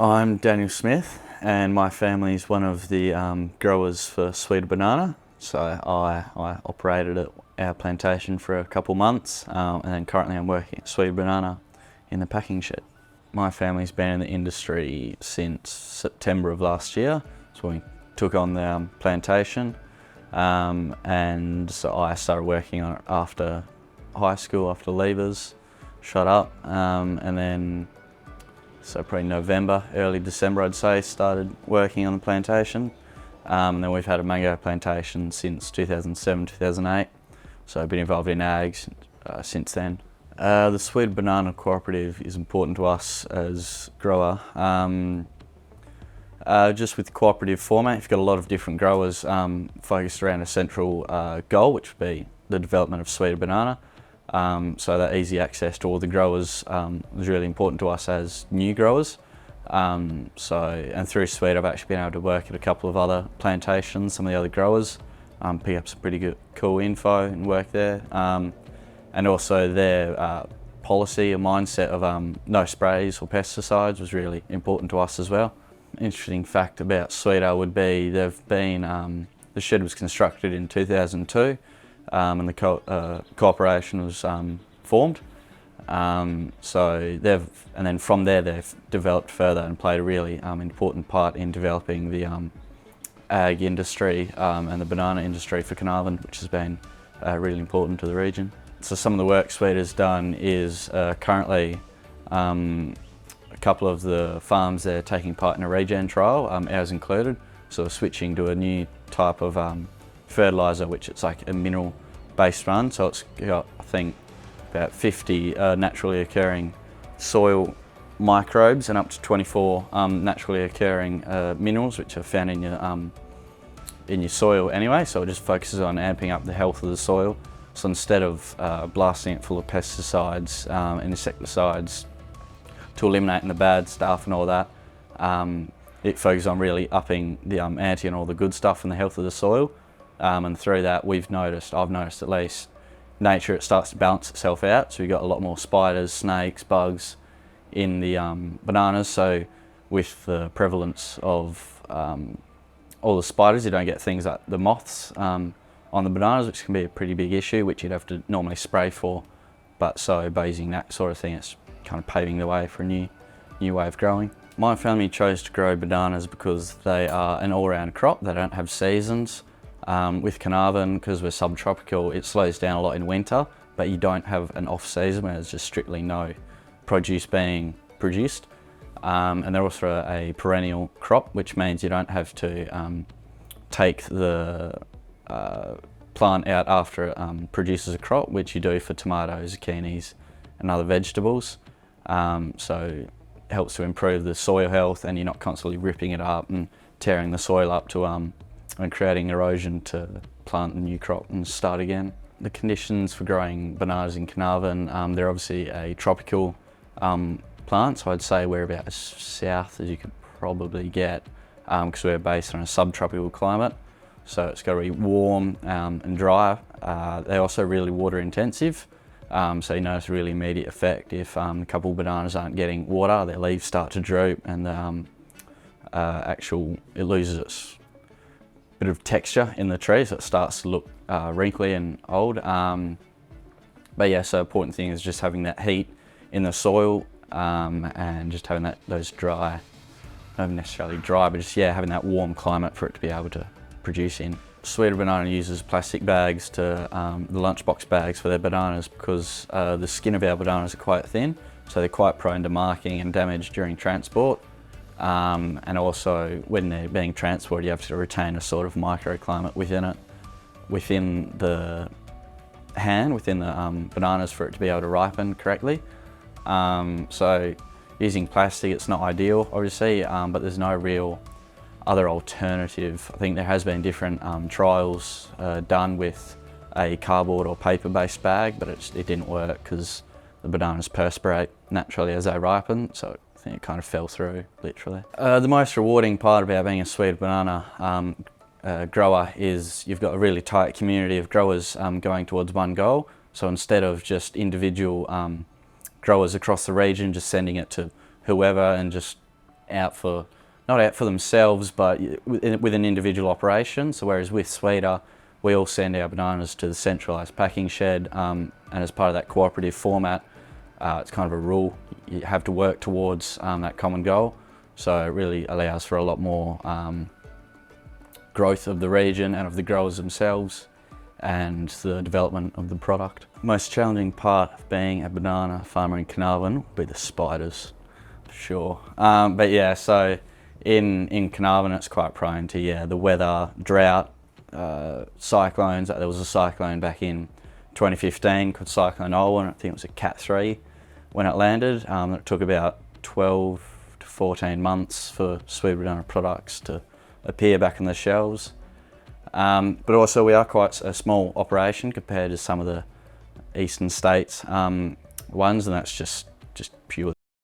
I'm Daniel Smith, and my family is one of the growers for sweet banana. So I operated at our plantation for a couple months, and then currently I'm working at sweet banana in the packing shed. My family's been in the industry since September of last year, so we took on the plantation, and so I started working on it after high school, after leavers shut up, and then so probably November, early December I'd say, started working on the plantation. And then we've had a mango plantation since 2007, 2008. So I've been involved in ags since then. The Sweet Banana Cooperative is important to us as grower. Just with cooperative format, you've got a lot of different growers focused around a central goal, which would be the development of sweet banana. So that easy access to all the growers was really important to us as new growers. And through Sweet I've actually been able to work at a couple of other plantations, some of the other growers, pick up some pretty good, cool info and work there. And also their policy or mindset of no sprays or pesticides was really important to us as well. Interesting fact about Sweeter would be the shed was constructed in 2002. And the cooperation was formed. And then from there they've developed further and played a really important part in developing the ag industry and the banana industry for Carnarvon, which has been really important to the region. So some of the work Sweet has done is currently a couple of the farms they're taking part in a regen trial, ours included, so we're switching to a new type of fertiliser, which it's like a mineral based run, so it's got I think about 50 naturally occurring soil microbes and up to 24 naturally occurring minerals which are found in your soil anyway, so it just focuses on amping up the health of the soil. So instead of blasting it full of pesticides and insecticides to eliminating the bad stuff and all that, it focuses on really upping the ante and all the good stuff and the health of the soil. And through that I've noticed at least, nature it starts to balance itself out. So we've got a lot more spiders, snakes, bugs in the bananas. So with the prevalence of all the spiders, you don't get things like the moths on the bananas, which can be a pretty big issue, which you'd have to normally spray for. But so by using that sort of thing, it's kind of paving the way for a new way of growing. My family chose to grow bananas because they are an all-round crop. They don't have seasons. With Carnarvon, because we're subtropical, it slows down a lot in winter, but you don't have an off-season where there's just strictly no produce being produced. And they're also a perennial crop, which means you don't have to take the plant out after it produces a crop, which you do for tomatoes, zucchinis and other vegetables. So it helps to improve the soil health, and you're not constantly ripping it up and tearing the soil up to and creating erosion to plant a new crop and start again. The conditions for growing bananas in Carnarvon, they're obviously a tropical plant, so I'd say we're about as south as you could probably get, because we're based on a subtropical climate. So it's got to be warm and dry. They're also really water intensive, so you notice a really immediate effect if a couple of bananas aren't getting water, their leaves start to droop and it loses its bit of texture in the tree, so it starts to look wrinkly and old. But yeah, so important thing is just having that heat in the soil and just having those dry, not necessarily dry, but just having that warm climate for it to be able to produce in. Sweet Banana uses plastic bags to the lunchbox bags for their bananas because the skin of our bananas are quite thin, so they're quite prone to marking and damage during transport. And also when they're being transported, you have to retain a sort of microclimate within the bananas for it to be able to ripen correctly. So using plastic, it's not ideal obviously, but there's no real other alternative. I think there has been different trials done with a cardboard or paper based bag, but it didn't work because the bananas perspirate naturally as they ripen, so I think it kind of fell through, literally. The most rewarding part about being a sweet banana grower is you've got a really tight community of growers going towards one goal. So instead of just individual growers across the region just sending it to whoever and just out for, not out for themselves, but with an individual operation. So whereas with Sweeter, we all send our bananas to the centralised packing shed, and as part of that cooperative format, it's kind of a rule. You have to work towards that common goal. So it really allows for a lot more growth of the region and of the growers themselves, and the development of the product. Most challenging part of being a banana farmer in Carnarvon would be the spiders, for sure. But yeah, so in Carnarvon it's quite prone to the weather, drought, cyclones. There was a cyclone back in 2015 called Cyclone Olwen. I think it was a Cat 3 when it landed. It took about 12 to 14 months for sweet banana products to appear back in the shelves. But also we are quite a small operation compared to some of the eastern states ones, and that's just pure